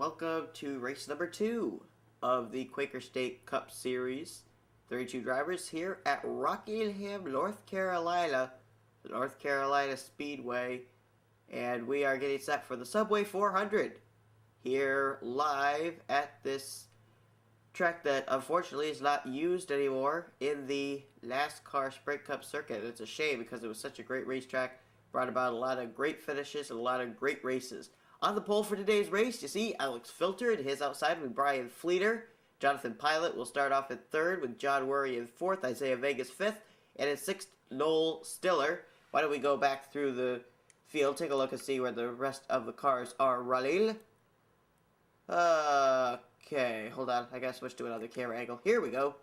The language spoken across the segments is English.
welcome to race number 2 of the Quaker State Cup Series. 32 drivers here at Rockingham, North Carolina, the North Carolina Speedway, and we are getting set for the Subway 400 here live at this track that unfortunately is not used anymore in the NASCAR Sprint Cup circuit. It's a shame because it was such a great racetrack, brought about a lot of great finishes and a lot of great races. On the pole for today's race, you see Alex Filter and his outside with Brian Fleeter. Jonathan Pilot will start off in third with John Worry in fourth, Isaiah Vegas fifth, and in sixth, Noel Stiller. Why don't we go back through the field, take a look and see where the rest of the cars are running. Okay, hold on. I gotta switch to another camera angle. Here we go.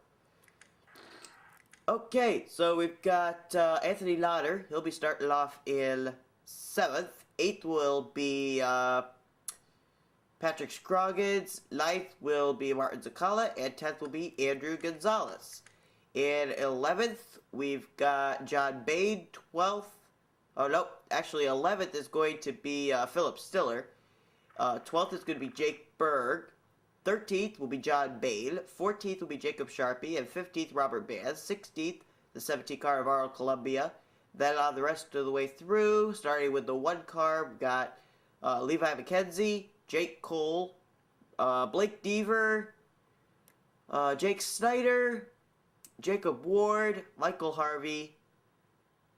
Okay, so we've got Anthony Lauder. He'll be starting off in seventh. Eighth will be Patrick Scroggins. Ninth will be Martin Zakala. And 10th will be Andrew Gonzalez. In 11th, we've got John Bain. 12th. Oh, no. Actually, 11th is going to be Philip Stiller. 12th is going to be Jake Berg. 13th will be John Bain. 14th will be Jacob Sharpie. And 15th, Robert Bass. 16th, the 17 car of Arnold Columbia. Then on the rest of the way through, starting with the one car, we've got Levi McKenzie, Jake Cole, Blake Deaver, Jake Snyder, Jacob Ward, Michael Harvey,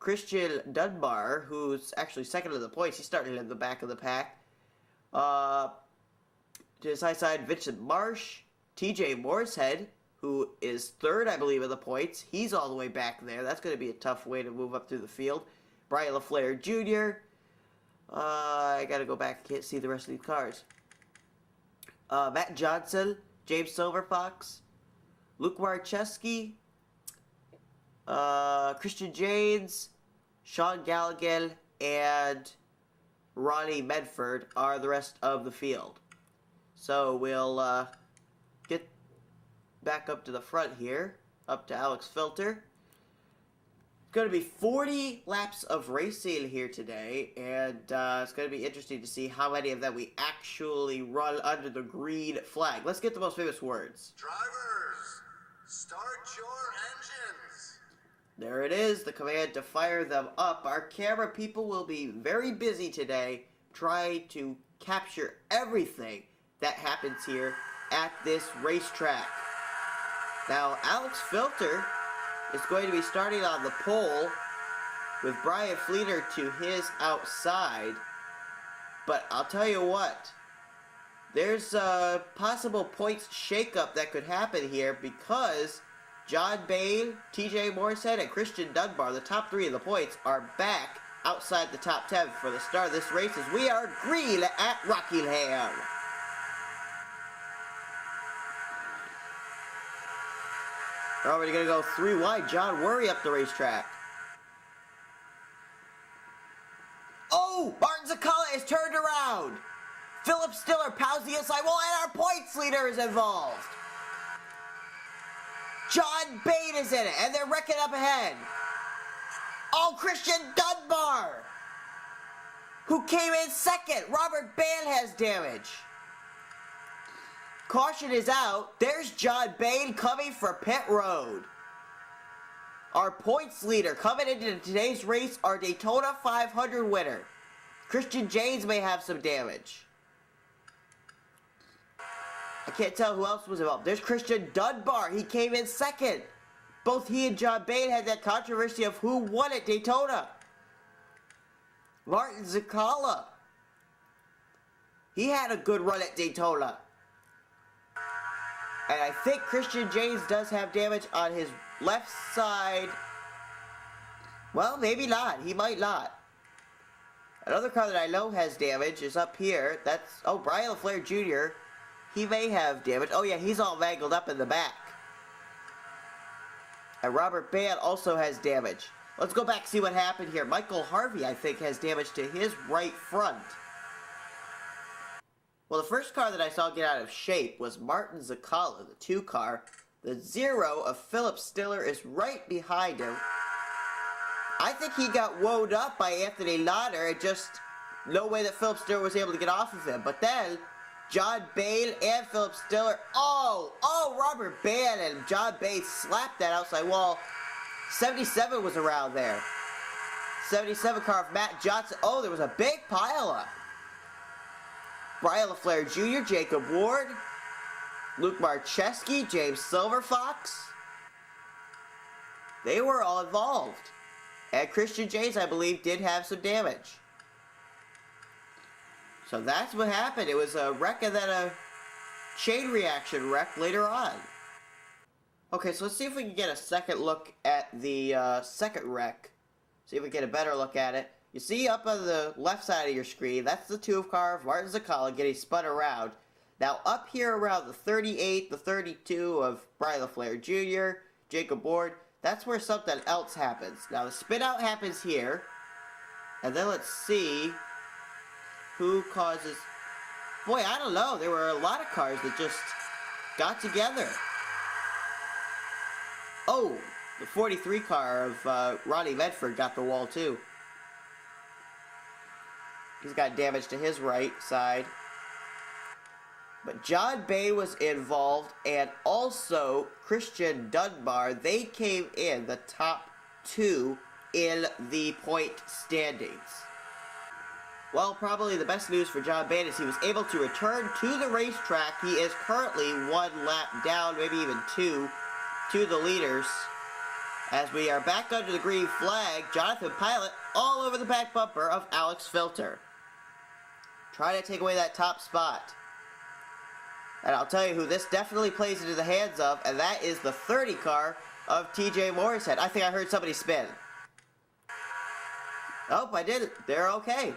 Christian Dunbar, who's actually second in the points. He's starting in the back of the pack. To his high side, Vincent Marsh, TJ Mooreshead, who is third, I believe, in the points. He's all the way back there. That's going to be a tough way to move up through the field. Brian LaFleur Jr. I got to go back. I can't see the rest of these cars. Matt Johnson, James Silverfox, Luke Marcheski, Christian Janes, Sean Galligan, and Ronnie Medford are the rest of the field. So we'll get back up to the front here, up to Alex Filter. It's going to be 40 laps of racing here today, and it's going to be interesting to see how many of them we actually run under the green flag. Let's get the most famous words. Drivers, start your engines. There it is, the command to fire them up. Our camera people will be very busy today trying to capture everything that happens here at this racetrack. Now, Alex Filter is going to be starting on the pole with Brian Fleeter to his outside. But I'll tell you what, there's a possible points shakeup that could happen here because John Bain, TJ Mooreshead, and Christian Dunbar, the top three of the points, are back outside the top 10 for the start of this race as we are green at Rockingham. We're already going to go 3 wide. John Worry up the racetrack. Oh! Martin Zakala is turned around. Philip Stiller pounds the inside wall, and our points leader is involved. John Bain is in it, and they're wrecking up ahead. Oh, Christian Dunbar, who came in second. Robert Band has damage. Caution is out. There's John Bain coming for pit road. Our points leader coming into today's race, our Daytona 500 winner. Christian Janes may have some damage. I can't tell who else was involved. There's Christian Dunbar. He came in second. Both he and John Bain had that controversy of who won at Daytona. Martin Zakala, he had a good run at Daytona. And I think Christian James does have damage on his left side. Well, maybe not. He might not. Another car that I know has damage is up here. That's, oh, Brian LaFleur Jr. He may have damage. Oh, yeah, he's all mangled up in the back. And Robert Band also has damage. Let's go back and see what happened here. Michael Harvey, I think, has damage to his right front. Well, the first car that I saw get out of shape was Martin Zakala, the 2 car. The 0 of Philip Stiller is right behind him. I think he got wound up by Anthony Lauder and just no way that Philip Stiller was able to get off of him. But then John Bain and Philip Stiller. Robert Bain and John Bain slapped that outside wall. 77 was around there. 77 car of Matt Johnson. Oh, there was a big pileup. Brian LaFleur Jr., Jacob Ward, Luke Marcheski, James Silverfox. They were all involved. And Christian James, I believe, did have some damage. So that's what happened. It was a wreck and then a chain reaction wreck later on. Okay, so let's see if we can get a second look at the second wreck. See if we can get a better look at it. You see up on the left side of your screen, that's the two car of Martin Zakala getting spun around. Now up here around the 38, the 32 of Brian LaFleur Jr., Jacob Ward, that's where something else happens. Now the spin out happens here. And then let's see who causes... Boy, I don't know. There were a lot of cars that just got together. Oh, the 43 car of Ronnie Medford got the wall too. He's got damage to his right side. But John Bain was involved, and also Christian Dunbar. They came in the top two in the point standings. Well, probably the best news for John Bain is he was able to return to the racetrack. He is currently one lap down, maybe even two, to the leaders. As we are back under the green flag, Jonathan Pilot all over the back bumper of Alex Filter, trying to take away that top spot. And I'll tell you who this definitely plays into the hands of, and that is the 30 car of TJ Morrishead. I think I heard somebody spin. Oh, I didn't. They're okay.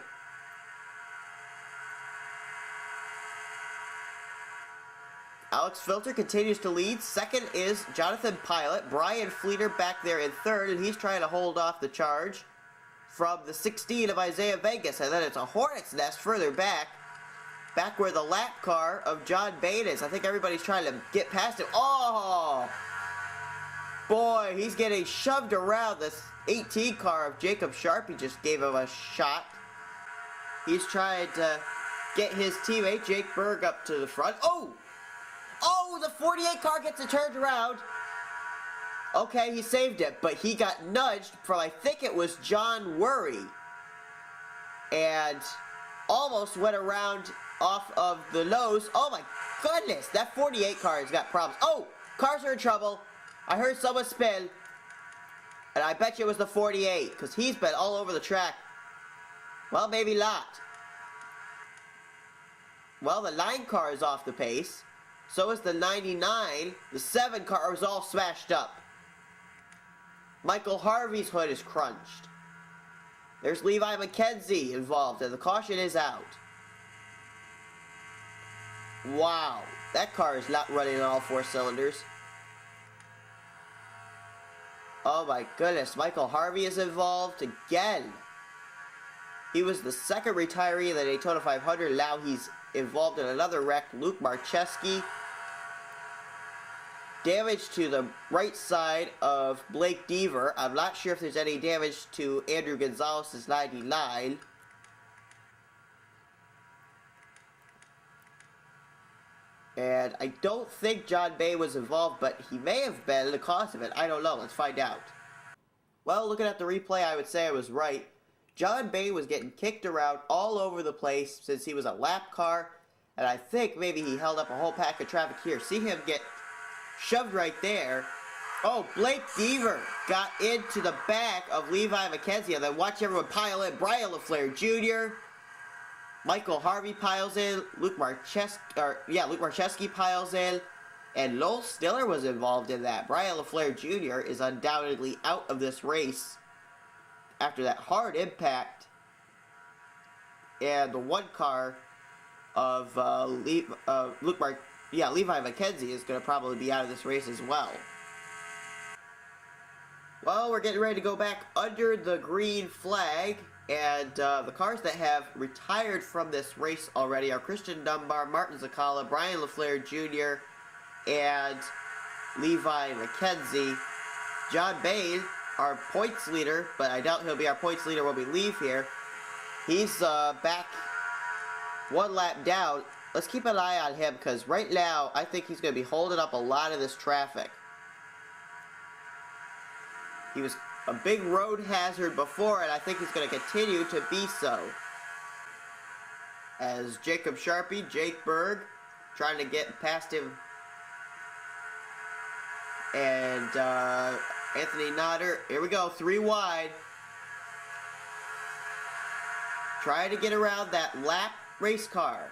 Alex Filter continues to lead. Second is Jonathan Pilot. Brian Fleeter back there in third, and he's trying to hold off the charge from the 16 of Isaiah Vegas. And then it's a hornet's nest further back where the lap car of John Bain is. I think everybody's trying to get past him. Oh! Boy, he's getting shoved around. This 18 car of Jacob Sharp, he just gave him a shot. He's trying to get his teammate, Jake Berg, up to the front. Oh! Oh, the 48 car gets it turned around. Okay, he saved it, but he got nudged from, I think it was John Worry. And almost went around off of the nose. Oh my goodness, that 48 car has got problems. Oh, cars are in trouble. I heard someone spin. And I bet you it was the 48, because he's been all over the track. Well, maybe not. Well, the 9 car is off the pace. So is the 99. The 7 car was all smashed up. Michael Harvey's hood is crunched. There's Levi McKenzie involved, and the caution is out. Wow, that car is not running on all 4 cylinders. Oh my goodness, Michael Harvey is involved again. He was the second retiree in the Daytona 500. Now he's involved in another wreck. Luke Marcheski. Damage to the right side of Blake Deaver. I'm not sure if there's any damage to Andrew Gonzalez's 99. And I don't think John Bain was involved, but he may have been the cause of it. I don't know. Let's find out. Well, looking at the replay, I would say I was right. John Bain was getting kicked around all over the place since he was a lap car. And I think maybe he held up a whole pack of traffic here. See him get shoved right there. Oh, Blake Deaver got into the back of Levi McKenzie. And then watch everyone pile in. Brian LaFleur Jr., Michael Harvey piles in. Luke Marcheski piles in. And Lowell Stiller was involved in that. Brian LaFleur Jr. is undoubtedly out of this race after that hard impact. And the 1 car of Levi McKenzie is going to probably be out of this race as well. Well, we're getting ready to go back under the green flag. And the cars that have retired from this race already are Christian Dunbar, Martin Zakala, Brian LaFleur Jr., and Levi McKenzie. John Bain, our points leader, but I doubt he'll be our points leader when we leave here. He's back 1 lap down. let's keep an eye on him, because right now, I think he's going to be holding up a lot of this traffic. He was a big road hazard before, and I think he's going to continue to be so. As Jacob Sharpie, Jake Berg, trying to get past him. And Anthony Nodder, here we go, 3 wide. Trying to get around that lap race car.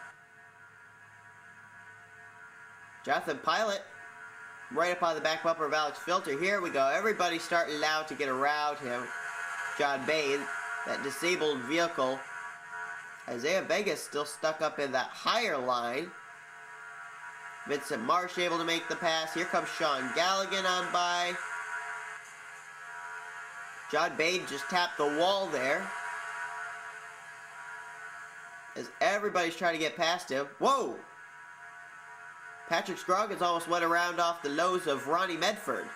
Jonathan Pilot, right up on the back bumper of Alex Filter. Here we go. Everybody's starting now to get around him. John Bain, that disabled vehicle. Isaiah Vegas still stuck up in that higher line. Vincent Marsh able to make the pass. Here comes Sean Galligan on by. John Bain just tapped the wall there. As everybody's trying to get past him. Whoa! Patrick Scroggins almost went around off the nose of Ronnie Medford.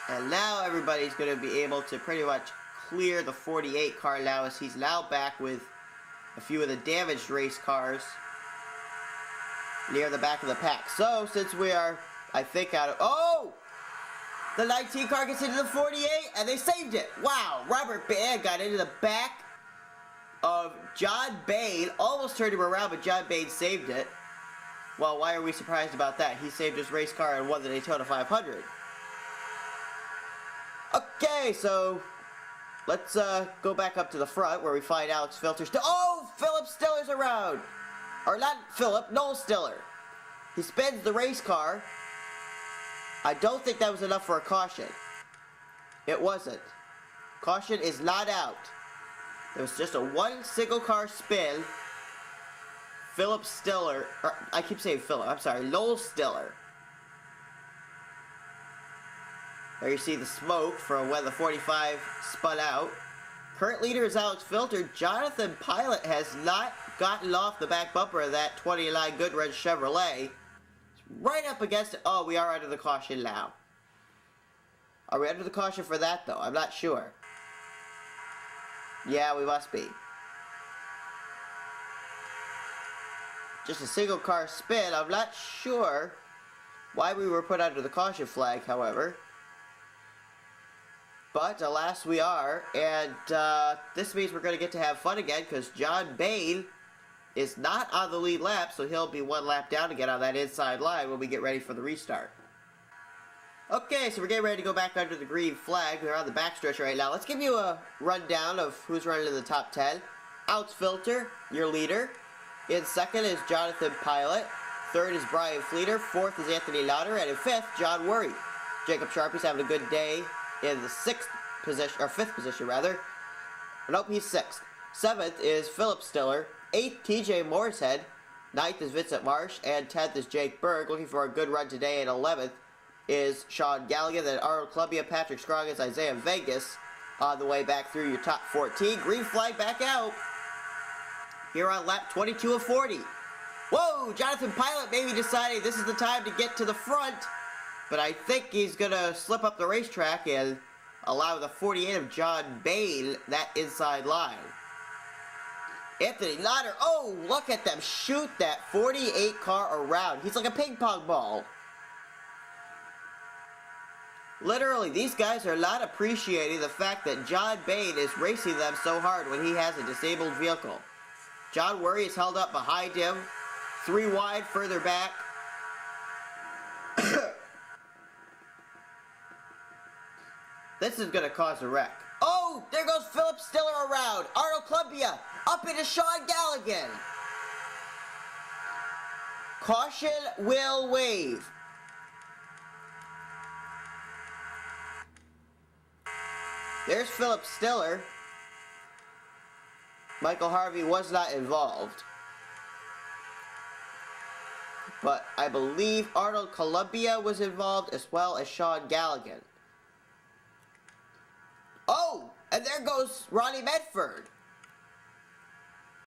And now everybody's going to be able to pretty much clear the 48 car now, as he's now back with a few of the damaged race cars near the back of the pack. So, since we are, I think, out of... Oh! The 19 car gets into the 48, and they saved it. Wow, Robert Bain got into the back of John Bain, almost turned him around, but John Bain saved it. Well, why are we surprised about that? He saved his race car and won the Daytona 500. Okay, so let's go back up to the front where we find Alex Filter. Oh, Philip Stiller's around. Or not Philip, Noel Stiller. He spins the race car. I don't think that was enough for a caution. It wasn't. Caution is not out. It was just a one single car spin. Philip Stiller, or I keep saying Philip, I'm sorry, Noel Stiller. There you see the smoke from when the 45 spun out. Current leader is Alex Filter. Jonathan Pilot has not gotten off the back bumper of that 29 Goodwrench Chevrolet. It's right up against it. Oh, we are under the caution now. Are we under the caution for that, though? I'm not sure. Yeah, we must be. Just a single car spin. I'm not sure why we were put under the caution flag, however. But alas, we are. And this means we're going to get to have fun again, because John Bain is not on the lead lap, so he'll be one lap down again on that inside line when we get ready for the restart. Okay, so we're getting ready to go back under the green flag. We're on the backstretch right now. Let's give you a rundown of who's running in the top 10. Alex Filter, your leader. In second is Jonathan Pilot. Third is Brian Fleeter. Fourth is Anthony Nodder. And in fifth, John Worry. Jacob Sharpie's having a good day in the fifth position rather. Nope, he's sixth. Seventh is Philip Stiller. Eighth, TJ Mooreshead. Ninth is Vincent Marsh. And 10th is Jake Berg, looking for a good run today. And 11th is Sean Galligan. Then Arnold Columbia, Patrick Scroggins, Isaiah Vegas on the way back through your top 14. Green flag back out here on lap 22 of 40. Whoa, Jonathan Pilot maybe deciding this is the time to get to the front, but I think he's going to slip up the racetrack and allow the 48 of John Bain that inside line. Anthony Nodder, oh, look at them shoot that 48 car around. He's like a ping pong ball. Literally, these guys are not appreciating the fact that John Bain is racing them so hard when he has a disabled vehicle. John Worry is held up behind him, 3 wide further back. This is going to cause a wreck. Oh, there goes Philip Stiller around. Arnold Columbia up into Sean Galligan. Caution will wave. There's Philip Stiller. Michael Harvey was not involved. But I believe Arnold Columbia was involved as well as Sean Galligan. Oh, and there goes Ronnie Medford.